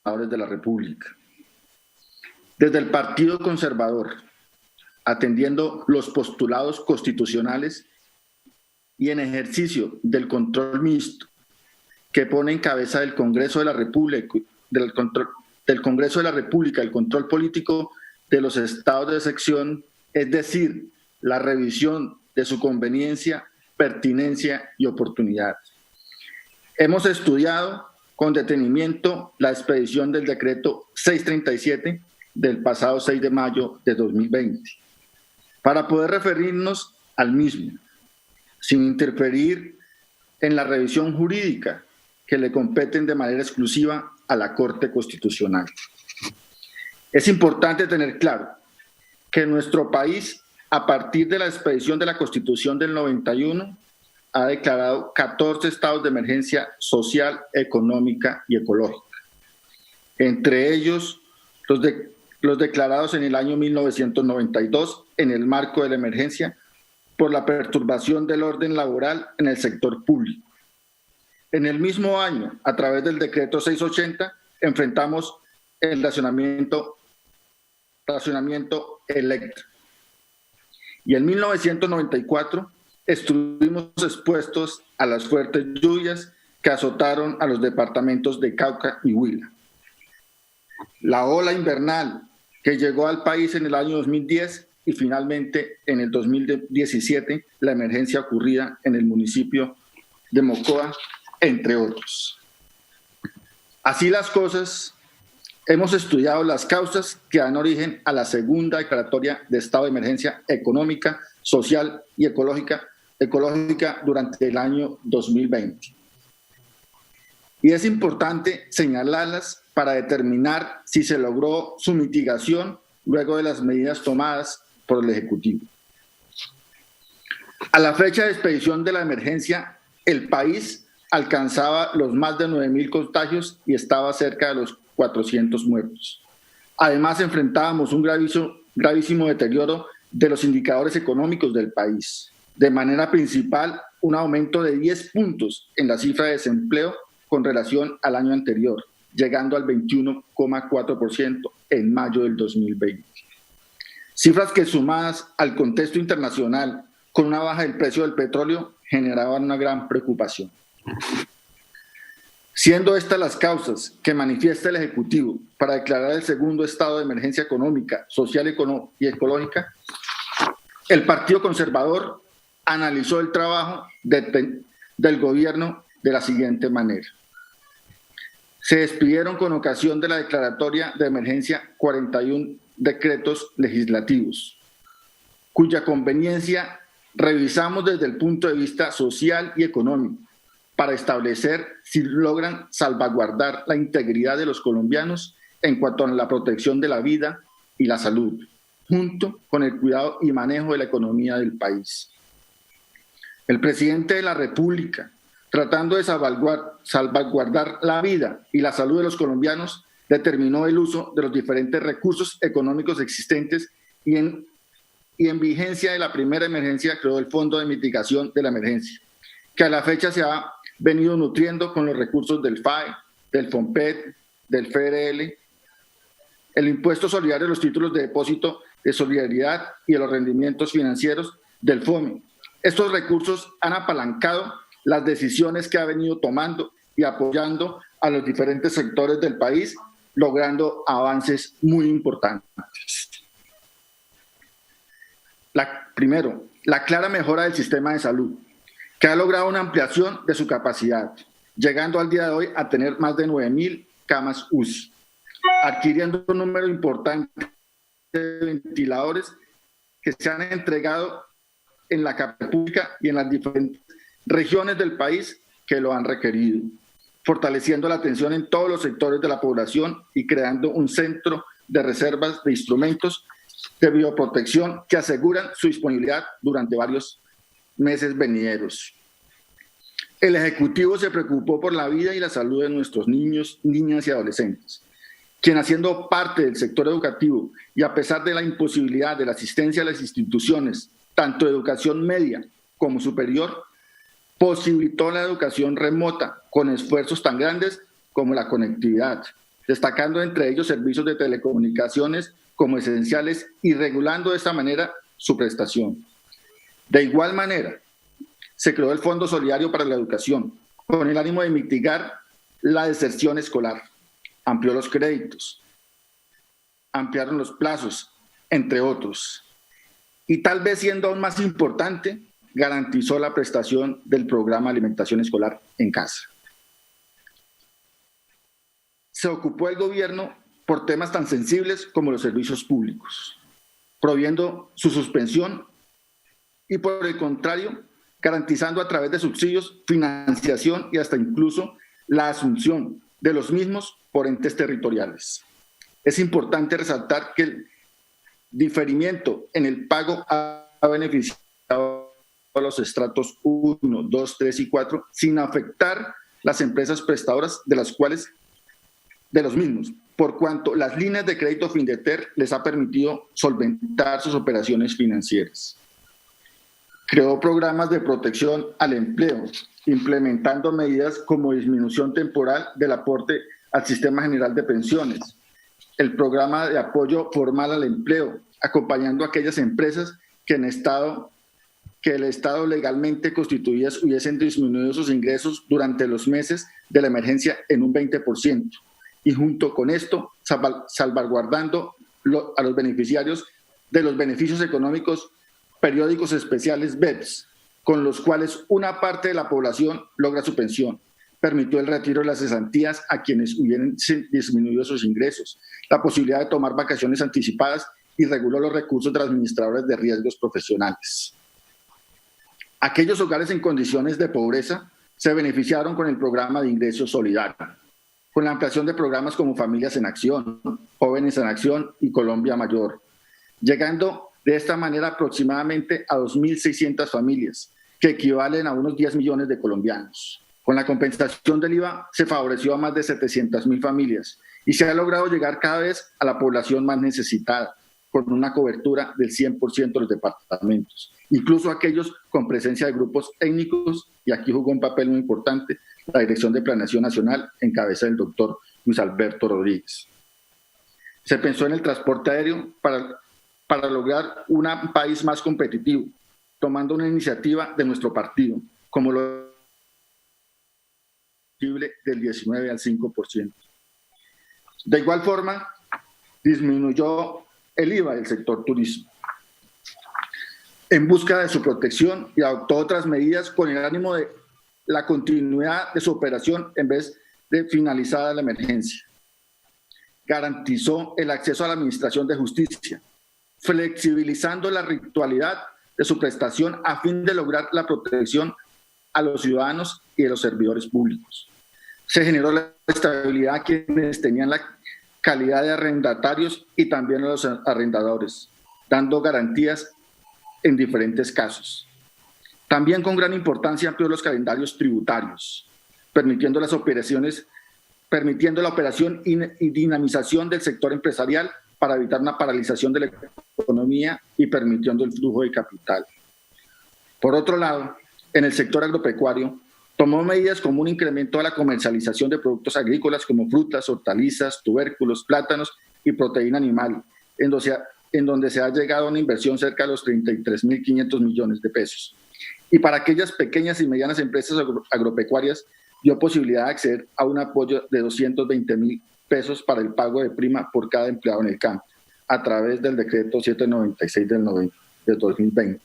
Senadores de la República. Desde el Partido Conservador, atendiendo los postulados constitucionales y en ejercicio del control mixto que pone en cabeza del Congreso de la República, del Congreso de la República, el control político de los estados de sección, es decir, la revisión de su conveniencia, pertinencia y oportunidad. Hemos estudiado con detenimiento la expedición del decreto 637 del pasado 6 de mayo de 2020, para poder referirnos al mismo, sin interferir en la revisión jurídica que le competen de manera exclusiva a la Corte Constitucional. Es importante tener claro que nuestro país, a partir de la expedición de la Constitución del 91, ha declarado 14 estados de emergencia social, económica y ecológica. Entre ellos, los declarados en el año 1992 en el marco de la emergencia por la perturbación del orden laboral en el sector público. En el mismo año, a través del decreto 680, enfrentamos el racionamiento eléctrico. Y en 1994 estuvimos expuestos a las fuertes lluvias que azotaron a los departamentos de Cauca y Huila. La ola invernal que llegó al país en el año 2010 y finalmente en el 2017 la emergencia ocurrida en el municipio de Mocoa, entre otros. Así las cosas, hemos estudiado las causas que dan origen a la segunda declaratoria de estado de emergencia económica, social y ecológica durante el año 2020. Y es importante señalarlas para determinar si se logró su mitigación luego de las medidas tomadas por el Ejecutivo. A la fecha de expedición de la emergencia, el país alcanzaba los más de 9.000 contagios y estaba cerca de los 400 muertos. Además, enfrentábamos un gravísimo deterioro de los indicadores económicos del país. De manera principal, un aumento de 10 puntos en la cifra de desempleo con relación al año anterior, llegando al 21,4% en mayo del 2020. Cifras que, sumadas al contexto internacional con una baja del precio del petróleo, generaban una gran preocupación. Siendo estas las causas que manifiesta el Ejecutivo para declarar el segundo estado de emergencia económica, social y ecológica, el Partido Conservador analizó el trabajo del gobierno de la siguiente manera. Se expidieron con ocasión de la declaratoria de emergencia 41 decretos legislativos, cuya conveniencia revisamos desde el punto de vista social y económico, para establecer si logran salvaguardar la integridad de los colombianos en cuanto a la protección de la vida y la salud, junto con el cuidado y manejo de la economía del país. El presidente de la República, tratando de salvaguardar la vida y la salud de los colombianos, determinó el uso de los diferentes recursos económicos existentes y en vigencia de la primera emergencia creó el Fondo de Mitigación de la Emergencia, que a la fecha se ha venido nutriendo con los recursos del FAE, del FOMPET, del FRL, el impuesto solidario de los títulos de depósito de solidaridad y de los rendimientos financieros del FOME. Estos recursos han apalancado las decisiones que ha venido tomando y apoyando a los diferentes sectores del país, logrando avances muy importantes. Primero, la clara mejora del sistema de salud, que ha logrado una ampliación de su capacidad, llegando al día de hoy a tener más de 9.000 camas UCI, adquiriendo un número importante de ventiladores que se han entregado en la capital pública y en las diferentes regiones del país que lo han requerido, fortaleciendo la atención en todos los sectores de la población y creando un centro de reservas de instrumentos de bioprotección que aseguran su disponibilidad durante varios meses venideros. El Ejecutivo se preocupó por la vida y la salud de nuestros niños, niñas y adolescentes, quien, haciendo parte del sector educativo y a pesar de la imposibilidad de la asistencia a las instituciones, tanto de educación media como superior, posibilitó la educación remota con esfuerzos tan grandes como la conectividad, destacando entre ellos servicios de telecomunicaciones como esenciales y regulando de esta manera su prestación. De igual manera, se creó el Fondo Solidario para la Educación, con el ánimo de mitigar la deserción escolar. Amplió los créditos, ampliaron los plazos, entre otros. Y tal vez siendo aún más importante, garantizó la prestación del programa de alimentación escolar en casa. Se ocupó el gobierno por temas tan sensibles como los servicios públicos, prohibiendo su suspensión y, por el contrario, garantizando a través de subsidios, financiación y hasta incluso la asunción de los mismos por entes territoriales. Es importante resaltar que el diferimiento en el pago ha beneficiado a los estratos 1, 2, 3 y 4 sin afectar las empresas prestadoras de los mismos, por cuanto las líneas de crédito Findeter les ha permitido solventar sus operaciones financieras. Creó programas de protección al empleo, implementando medidas como disminución temporal del aporte al Sistema General de Pensiones, el programa de apoyo formal al empleo, acompañando a aquellas empresas que el Estado legalmente constituidas hubiesen disminuido sus ingresos durante los meses de la emergencia en un 20%, y junto con esto salvaguardando a los beneficiarios de los beneficios económicos periódicos especiales BEPS, con los cuales una parte de la población logra su pensión. Permitió el retiro de las cesantías a quienes hubieran disminuido sus ingresos, la posibilidad de tomar vacaciones anticipadas y reguló los recursos de los administradores de riesgos profesionales. Aquellos hogares en condiciones de pobreza se beneficiaron con el programa de ingresos solidario, con la ampliación de programas como Familias en Acción, Jóvenes en Acción y Colombia Mayor, llegando de esta manera aproximadamente a 2.600 familias, que equivalen a unos 10 millones de colombianos. Con la compensación del IVA se favoreció a más de 700.000 familias y se ha logrado llegar cada vez a la población más necesitada, con una cobertura del 100% de los departamentos, incluso aquellos con presencia de grupos étnicos, y aquí jugó un papel muy importante la Dirección de Planeación Nacional en cabeza del doctor Luis Alberto Rodríguez. Se pensó en el transporte aéreo para lograr un país más competitivo, tomando una iniciativa de nuestro partido, como lo del 19 al 5%. De igual forma, disminuyó el IVA del sector turismo en busca de su protección y adoptó otras medidas con el ánimo de la continuidad de su operación en vez de finalizada la emergencia. Garantizó el acceso a la administración de justicia, flexibilizando la ritualidad de su prestación a fin de lograr la protección a los ciudadanos y a los servidores públicos. Se generó la estabilidad a quienes tenían la calidad de arrendatarios y también a los arrendadores, dando garantías en diferentes casos. También con gran importancia amplió los calendarios tributarios, permitiendo la operación y dinamización del sector empresarial para evitar una paralización de la economía y permitiendo el flujo de capital. Por otro lado, en el sector agropecuario, tomó medidas como un incremento a la comercialización de productos agrícolas como frutas, hortalizas, tubérculos, plátanos y proteína animal, en donde se ha llegado a una inversión cerca de los 33.500 millones de pesos. Y para aquellas pequeñas y medianas empresas agropecuarias, dio posibilidad de acceder a un apoyo de 220.000 pesos para el pago de prima por cada empleado en el campo, a través del decreto 796 del 2020.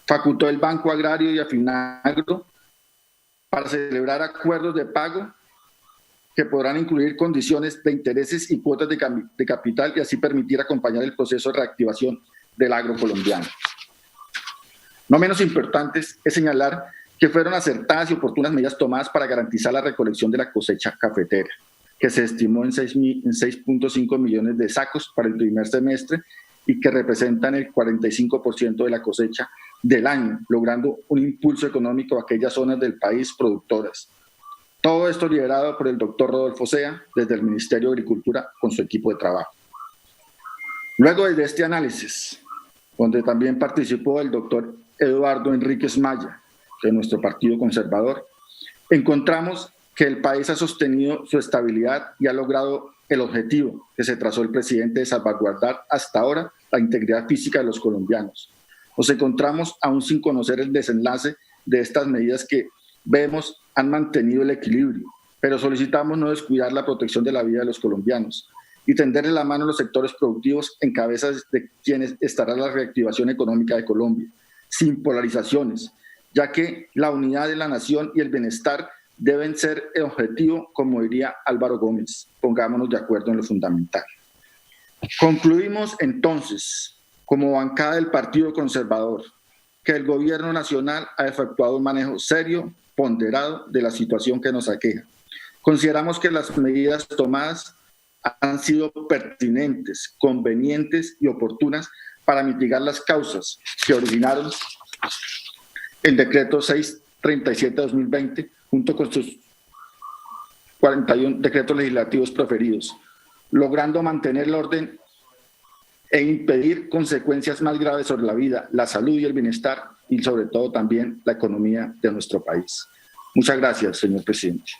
Facultó el Banco Agrario y Afinagro para celebrar acuerdos de pago que podrán incluir condiciones de intereses y cuotas de capital y así permitir acompañar el proceso de reactivación del agro colombiano. No menos importantes es señalar que fueron acertadas y oportunas medidas tomadas para garantizar la recolección de la cosecha cafetera, que se estimó en 6.5 millones de sacos para el primer semestre y que representan el 45% de la cosecha del año, logrando un impulso económico a aquellas zonas del país productoras. Todo esto liderado por el doctor Rodolfo Sea desde el Ministerio de Agricultura con su equipo de trabajo. Luego de este análisis, donde también participó el doctor Eduardo Enríquez Maya, de nuestro Partido Conservador, encontramos que el país ha sostenido su estabilidad y ha logrado el objetivo que se trazó el presidente de salvaguardar hasta ahora la integridad física de los colombianos. Nos encontramos aún sin conocer el desenlace de estas medidas que vemos han mantenido el equilibrio, pero solicitamos no descuidar la protección de la vida de los colombianos y tenderle la mano a los sectores productivos en cabeza de quienes estará la reactivación económica de Colombia, sin polarizaciones, ya que la unidad de la nación y el bienestar deben ser el objetivo, como diría Álvaro Gómez. Pongámonos de acuerdo en lo fundamental. Concluimos entonces, como bancada del Partido Conservador, que el Gobierno Nacional ha efectuado un manejo serio, ponderado de la situación que nos aqueja. Consideramos que las medidas tomadas han sido pertinentes, convenientes y oportunas para mitigar las causas que originaron el decreto 637-2020 junto con sus 41 decretos legislativos proferidos, logrando mantener el orden e impedir consecuencias más graves sobre la vida, la salud y el bienestar y sobre todo también la economía de nuestro país. Muchas gracias, señor presidente.